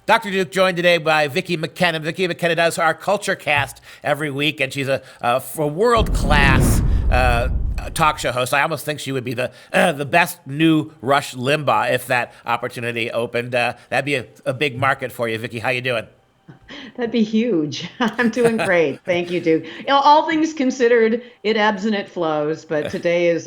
Dr. Duke joined today by Vicki McKenna. Vicki McKenna does our Culture Cast every week, and she's a world-class talk show host. I almost think she would be the best new Rush Limbaugh if that opportunity opened. That'd be a big market for you, Vicki. How you doing? That'd be huge. I'm doing great. Thank you, Duke. All things considered, it ebbs and it flows, but today is,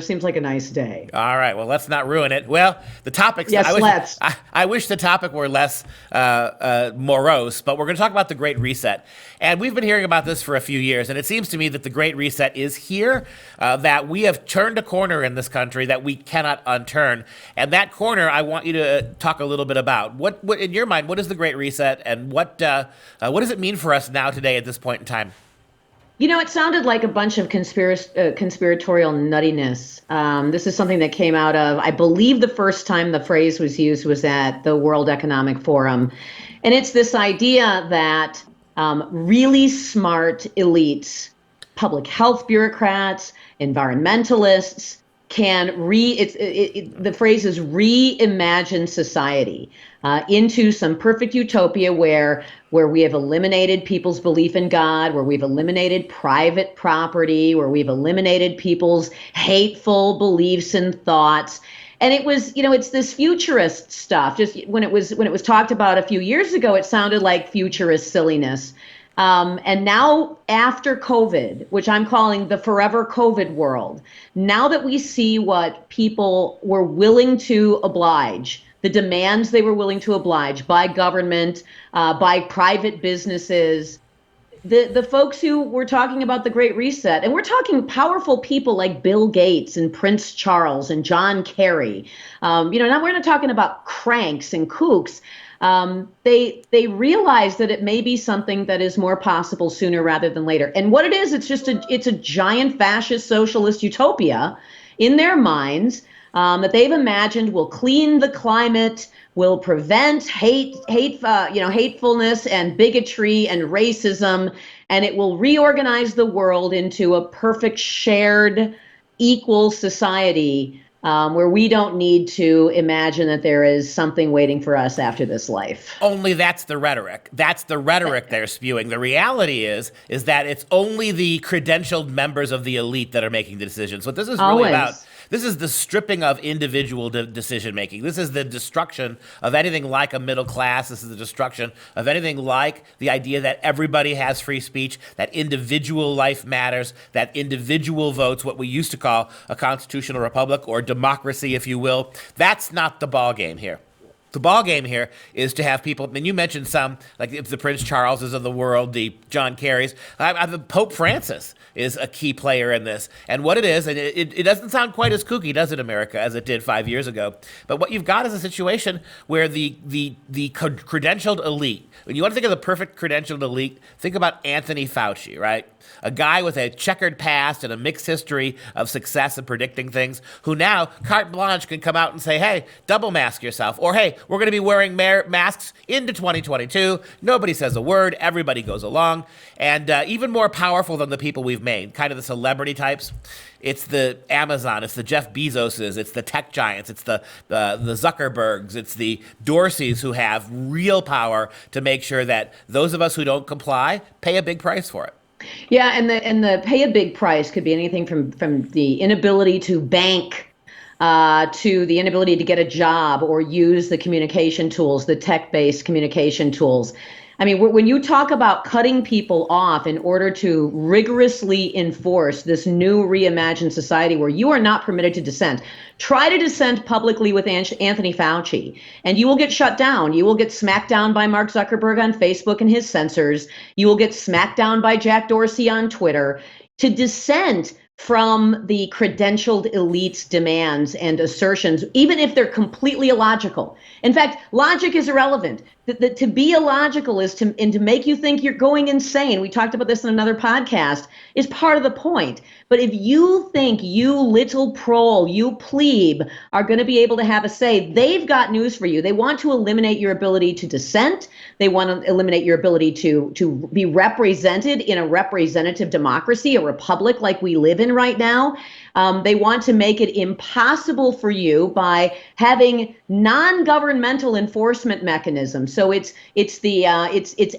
seems like a nice day. All right. Well, let's not ruin it. Well, the topics. Yes, let's. I wish the topic were less morose, but we're going to talk about the Great Reset. And we've been hearing about this for a few years, and it seems to me that the Great Reset is here, that we have turned a corner in this country that we cannot unturn. And that corner, I want you to talk a little bit about. What in your mind, what is the Great Reset, and what does it mean for us now today at this point in time? It sounded like a bunch of conspiratorial nuttiness. This is something that came out of, I believe the first time the phrase was used was at the World Economic Forum. And it's this idea that really smart elites, public health bureaucrats, environmentalists, can the phrase is reimagine society into some perfect utopia where we have eliminated people's belief in God, where we've eliminated private property, where we've eliminated people's hateful beliefs and thoughts. And it was, it's this futurist stuff. Just when it was talked about a few years ago, it sounded like futurist silliness. And now after COVID, which I'm calling the forever COVID world, now that we see what people were willing to oblige, the demands they were willing to oblige by government, by private businesses, the folks who were talking about the Great Reset, and we're talking powerful people like Bill Gates and Prince Charles and John Kerry. Now we're not talking about cranks and kooks. They realize that it may be something that is more possible sooner rather than later. And what it is, it's a giant fascist socialist utopia in their minds that they've imagined will clean the climate, will prevent hatefulness and bigotry and racism, and it will reorganize the world into a perfect shared, equal society. Where we don't need to imagine that there is something waiting for us after this life. Only that's the rhetoric. That's the rhetoric they're spewing. The reality is that it's only the credentialed members of the elite that are making the decisions. What this is really about, this is the stripping of individual decision making. This is the destruction of anything like a middle class. This is the destruction of anything like the idea that everybody has free speech, that individual life matters, that individual votes, what we used to call a constitutional republic or democracy, if you will. That's not the ball game here. The ball game here is to have people, and you mentioned some, like the Prince Charleses of the world, the John Kerrys. The Pope Francis is a key player in this. And what it is, and it doesn't sound quite as kooky, does it, America, as it did 5 years ago. But what you've got is a situation where the credentialed elite, when you want to think of the perfect credentialed elite, think about Anthony Fauci, right? A guy with a checkered past and a mixed history of success in predicting things, who now, carte blanche, can come out and say, hey, double mask yourself. Or, hey, we're going to be wearing masks into 2022. Nobody says a word. Everybody goes along. And even more powerful than the people we've made, kind of the celebrity types. It's the Amazon, it's the Jeff Bezoses, it's the tech giants, it's the Zuckerbergs, it's the Dorseys who have real power to make sure that those of us who don't comply pay a big price for it. Yeah, and the pay a big price could be anything from the inability to bank to the inability to get a job or use the communication tools, the tech-based communication tools. I mean, when you talk about cutting people off in order to rigorously enforce this new reimagined society where you are not permitted to dissent, try to dissent publicly with Anthony Fauci, and you will get shut down. You will get smacked down by Mark Zuckerberg on Facebook and his censors. You will get smacked down by Jack Dorsey on Twitter. To dissent from the credentialed elite's demands and assertions, even if they're completely illogical. In fact, logic is irrelevant. To be illogical is to make you think you're going insane. We talked about this in another podcast, is part of the point. But if you think you little prole, you plebe, are going to be able to have a say, they've got news for you. They want to eliminate your ability to dissent. They want to eliminate your ability to be represented in a representative democracy, a republic like we live in right now. They want to make it impossible for you by having non-governmental enforcement mechanisms. So it's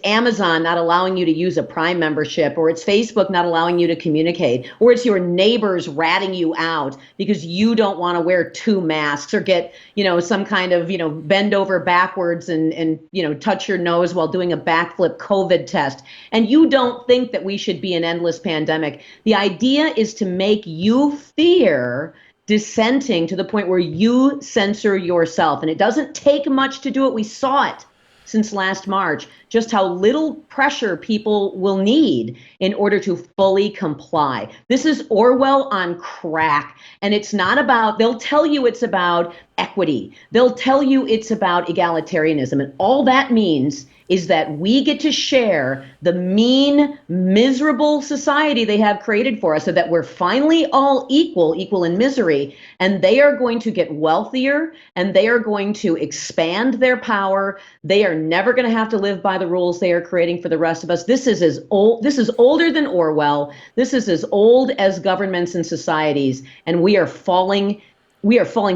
Amazon not allowing you to use a Prime membership, or it's Facebook not allowing you to communicate, or it's your neighbors ratting you out because you don't want to wear 2 masks or get, some kind of, bend over backwards and touch your nose while doing a backflip COVID test. And you don't think that we should be an endless pandemic. The idea is to make you fear dissenting to the point where you censor yourself. And it doesn't take much to do it. We saw it since last March, just how little pressure people will need in order to fully comply. This is Orwell on crack. And it's not about, they'll tell you it's about equity. They'll tell you it's about egalitarianism. And all that means is that we get to share the mean, miserable society they have created for us, so that we're finally all equal in misery, and they are going to get wealthier, and they are going to expand their power. They are never going to have to live by the rules they are creating for the rest of us. This is older than Orwell. This is as old as governments and societies, and we are falling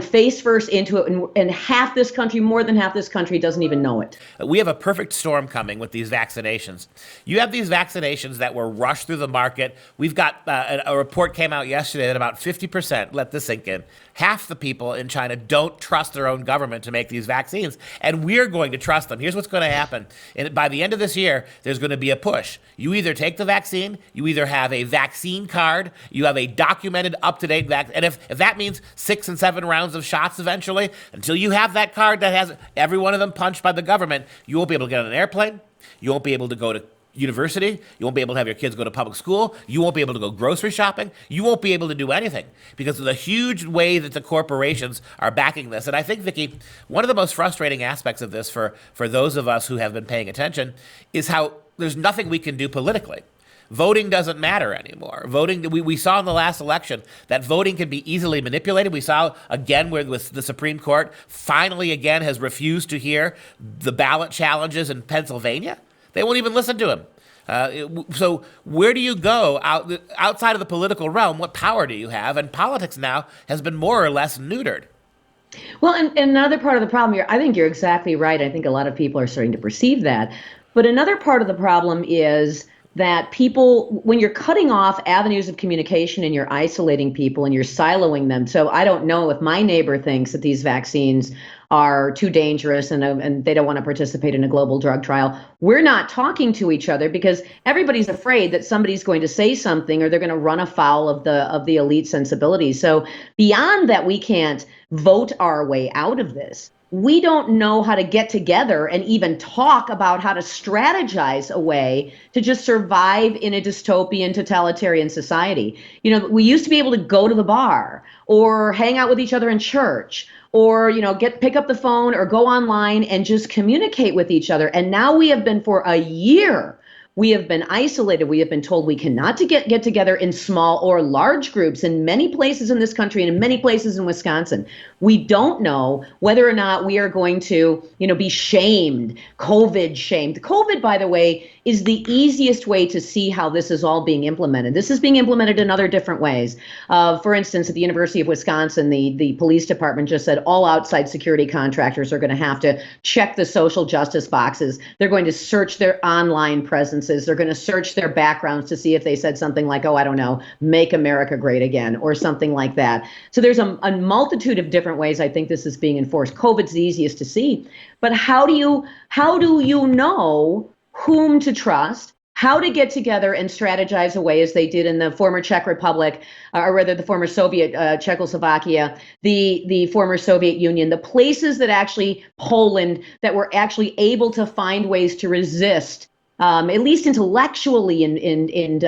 face first into it, and half this country, more than half this country, doesn't even know it. We have a perfect storm coming with these vaccinations. You have these vaccinations that were rushed through the market. We've got a report came out yesterday that about 50%, let this sink in, half the people in China don't trust their own government to make these vaccines, and we're going to trust them. Here's what's going to happen. And by the end of this year, there's going to be a push. You either take the vaccine, you either have a vaccine card, you have a documented, up-to-date vaccine, and if that means 6 and 7 rounds of shots eventually, until you have that card that has every one of them punched by the government, you won't be able to get on an airplane, you won't be able to go to university, you won't be able to have your kids go to public school, you won't be able to go grocery shopping, you won't be able to do anything because of the huge way that the corporations are backing this. And I think, Vicki, one of the most frustrating aspects of this for those of us who have been paying attention is how there's nothing we can do politically. Voting doesn't matter anymore. Voting, we saw in the last election that voting can be easily manipulated. We saw again with the Supreme Court finally again has refused to hear the ballot challenges in Pennsylvania. They won't even listen to him. So where do you go outside of the political realm? What power do you have? And politics now has been more or less neutered. Well, and another part of the problem here, I think you're exactly right. I think a lot of people are starting to perceive that. But another part of the problem is that people, when you're cutting off avenues of communication and you're isolating people and you're siloing them. So I don't know if my neighbor thinks that these vaccines are too dangerous and they don't want to participate in a global drug trial. We're not talking to each other because everybody's afraid that somebody's going to say something or they're going to run afoul of the elite sensibilities. So beyond that, we can't vote our way out of this. We don't know how to get together and even talk about how to strategize a way to just survive in a dystopian, totalitarian society. We used to be able to go to the bar or hang out with each other in church or, pick up the phone or go online and just communicate with each other. And now we have been for a year. We have been isolated. We have been told we cannot get together in small or large groups in many places in this country and in many places in Wisconsin. We don't know whether or not we are going to, be shamed, COVID shamed. COVID, by the way, is the easiest way to see how this is all being implemented. This is being implemented in other different ways. For instance, at the University of Wisconsin, the police department just said all outside security contractors are going to have to check the social justice boxes. They're going to search their online presences. They're going to search their backgrounds to see if they said something like, oh, I don't know, make America great again, or something like that. So there's a multitude of different ways I think this is being enforced. COVID's the easiest to see. But how do you know whom to trust, how to get together and strategize away as they did in the former Czech Republic, or rather the former Soviet Czechoslovakia, the former Soviet Union, the places that actually Poland that were actually able to find ways to resist, at least intellectually and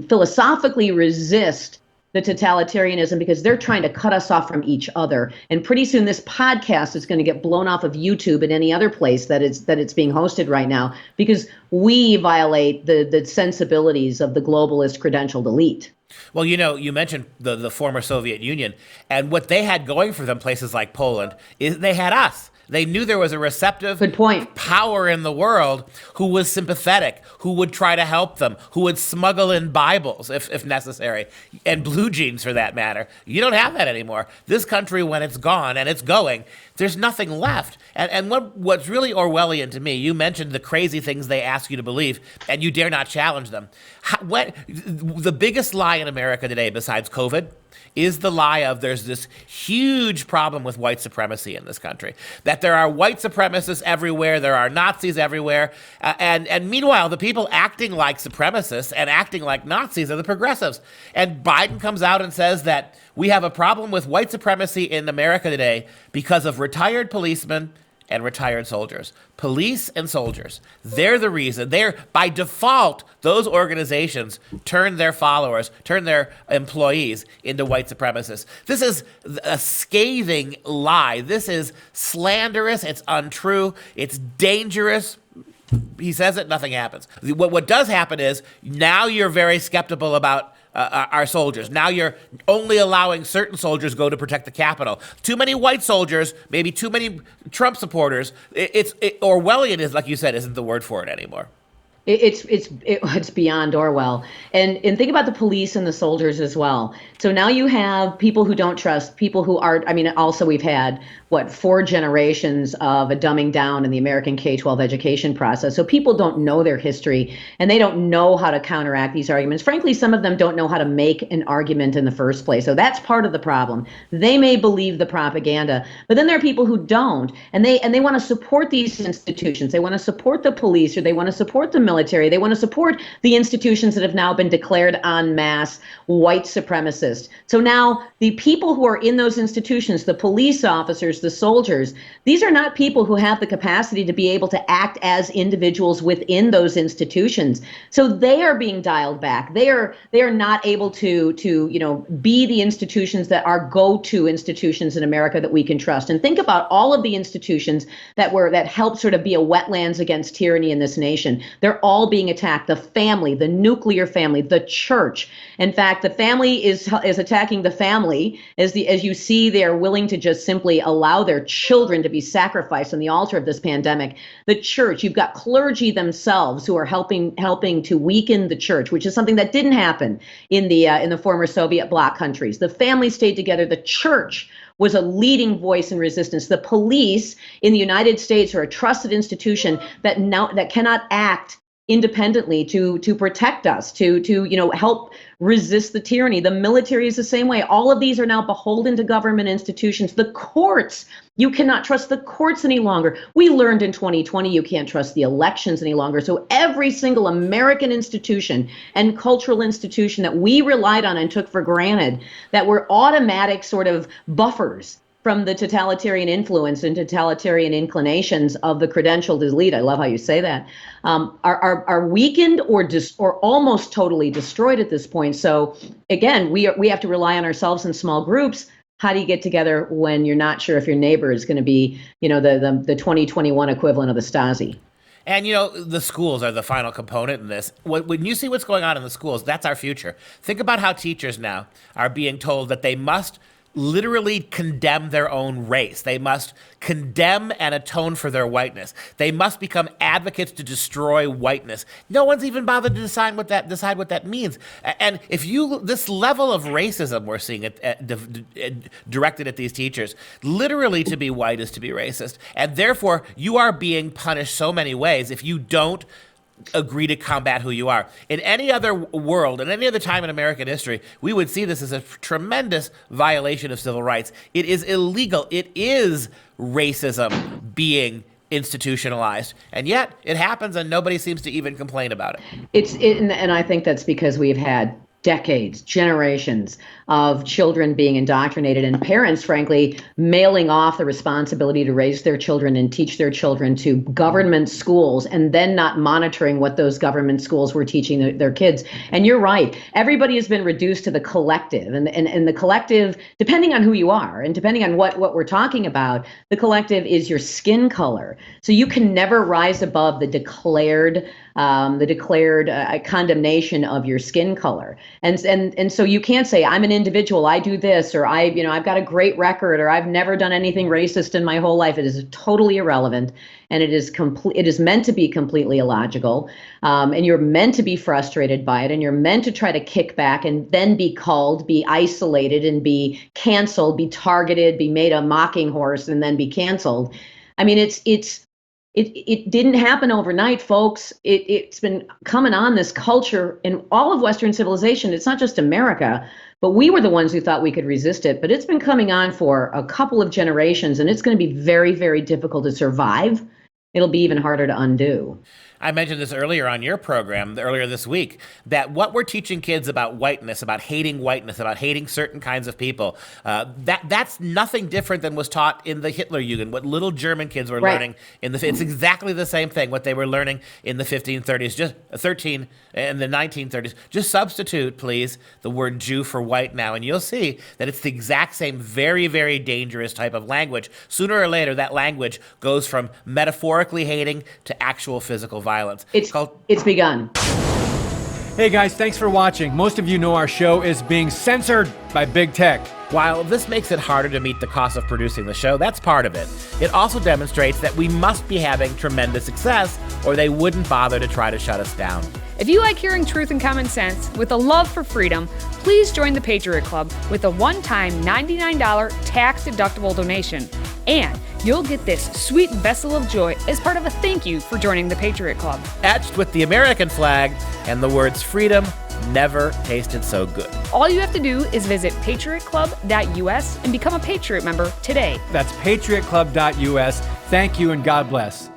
philosophically resist the totalitarianism, because they're trying to cut us off from each other. And pretty soon this podcast is going to get blown off of YouTube and any other place that it's being hosted right now, because we violate the sensibilities of the globalist credentialed elite. Well, you mentioned the former Soviet Union, and what they had going for them, places like Poland, is they had us. They knew there was a receptive Good point. power in the world who was sympathetic, who would try to help them, who would smuggle in Bibles if necessary, and blue jeans for that matter. You don't have that anymore. This country, when it's gone, and it's going, there's nothing left. And what's really Orwellian to me, you mentioned the crazy things they ask you to believe, and you dare not challenge them. The biggest lie in America today, besides COVID, is the lie of there's this huge problem with white supremacy in this country, that there are white supremacists everywhere, there are Nazis everywhere, and meanwhile, the people acting like supremacists and acting like Nazis are the progressives. And Biden comes out and says that we have a problem with white supremacy in America today because of retired policemen and retired soldiers. Police and soldiers, they're the reason. They're, by default, those organizations turn their followers, turn their employees into white supremacists. This is a scathing lie. This is slanderous. It's untrue. It's dangerous. He says it, nothing happens. What does happen is now you're very skeptical about our soldiers. Now you're only allowing certain soldiers go to protect the Capitol. Too many white soldiers, maybe too many Trump supporters. Orwellian is, like you said, isn't the word for it anymore. It's beyond Orwell. And think about the police and the soldiers as well. So now you have people who don't trust, people who are, also we've had, 4 generations of a dumbing down in the American K-12 education process. So people don't know their history and they don't know how to counteract these arguments. Frankly, some of them don't know how to make an argument in the first place. So that's part of the problem. They may believe the propaganda, but then there are people who don't, and they want to support these institutions. They want to support the police, or they want to support the military. They want to support the institutions that have now been declared en masse white supremacist. So now the people who are in those institutions, the police officers, the soldiers, these are not people who have the capacity to be able to act as individuals within those institutions. So they are being dialed back. They are not able to be the institutions that are go-to institutions in America that we can trust. And think about all of the institutions that helped sort of be a wetlands against tyranny in this nation. They're all being attacked. The family, the nuclear family, the church. In fact, the family is attacking the family as you see they're willing to just simply allow their children to be sacrificed on the altar of this pandemic. The church, you've got clergy themselves who are helping to weaken the church, which is something that didn't happen in the former Soviet bloc countries. The family stayed together. The church was a leading voice in resistance. The police in the United States are a trusted institution that cannot act independently to protect us, to help resist the tyranny. The military is the same way. All of these are now beholden to government institutions. The courts, you cannot trust the courts any longer. We learned in 2020 you can't trust the elections any longer. So every single American institution and cultural institution that we relied on and took for granted, that were automatic sort of buffers from the totalitarian influence and totalitarian inclinations of the credentialed elite, I love how you say that, are weakened or almost totally destroyed at this point. So again, we have to rely on ourselves in small groups. How do you get together when you're not sure if your neighbor is going to be, the 2021 equivalent of the Stasi? And, the schools are the final component in this. When you see what's going on in the schools, that's our future. Think about how teachers now are being told that they must literally condemn their own race. They must condemn and atone for their whiteness. They must become advocates to destroy whiteness. No one's even bothered to decide what that means. And if this level of racism we're seeing directed at these teachers, literally to be white is to be racist. And therefore, you are being punished so many ways if you don't agree to combat who you are. In any other world, in any other time in American history, we would see this as a tremendous violation of civil rights. It is illegal. It is racism being institutionalized, and yet it happens and nobody seems to even complain about it. And I think that's because we've had decades, generations of children being indoctrinated and parents, frankly, mailing off the responsibility to raise their children and teach their children to government schools and then not monitoring what those government schools were teaching their kids. And you're right. Everybody has been reduced to the collective, and the collective, depending on who you are and depending on what we're talking about, the collective is your skin color. So you can never rise above the declared condemnation of your skin color. And so you can't say I'm an individual, I do this, or I've got a great record, or I've never done anything racist in my whole life. It is totally irrelevant, and it is meant to be completely illogical. And you're meant to be frustrated by it, and you're meant to try to kick back and then be called, be isolated, and be canceled, be targeted, be made a mocking horse, and then be canceled. I mean, it didn't happen overnight, folks. It's been coming on, this culture in all of Western civilization. It's not just America, but we were the ones who thought we could resist it. But it's been coming on for a couple of generations, and it's going to be very, very difficult to survive. It'll be even harder to undo. I mentioned this earlier on your program, earlier this week, that what we're teaching kids about whiteness, about hating certain kinds of people, that's nothing different than was taught in the Hitlerjugend, what little German kids were learning it's exactly the same thing, what they were learning in the 1530s, just 13 in the 1930s. Just substitute, please, the word Jew for white now, and you'll see that it's the exact same very, very dangerous type of language. Sooner or later, that language goes from metaphorically hating to actual physical violence. It's begun. Hey guys, thanks for watching. Most of you know our show is being censored by big tech. While this makes it harder to meet the cost of producing the show, that's part of it. It also demonstrates that we must be having tremendous success, or they wouldn't bother to try to shut us down. If you like hearing truth and common sense with a love for freedom, please join the Patriot Club with a one-time $99 tax-deductible donation. And you'll get this sweet vessel of joy as part of a thank you for joining the Patriot Club. Etched with the American flag and the words freedom never tasted so good. All you have to do is visit patriotclub.us and become a Patriot member today. That's patriotclub.us. Thank you and God bless.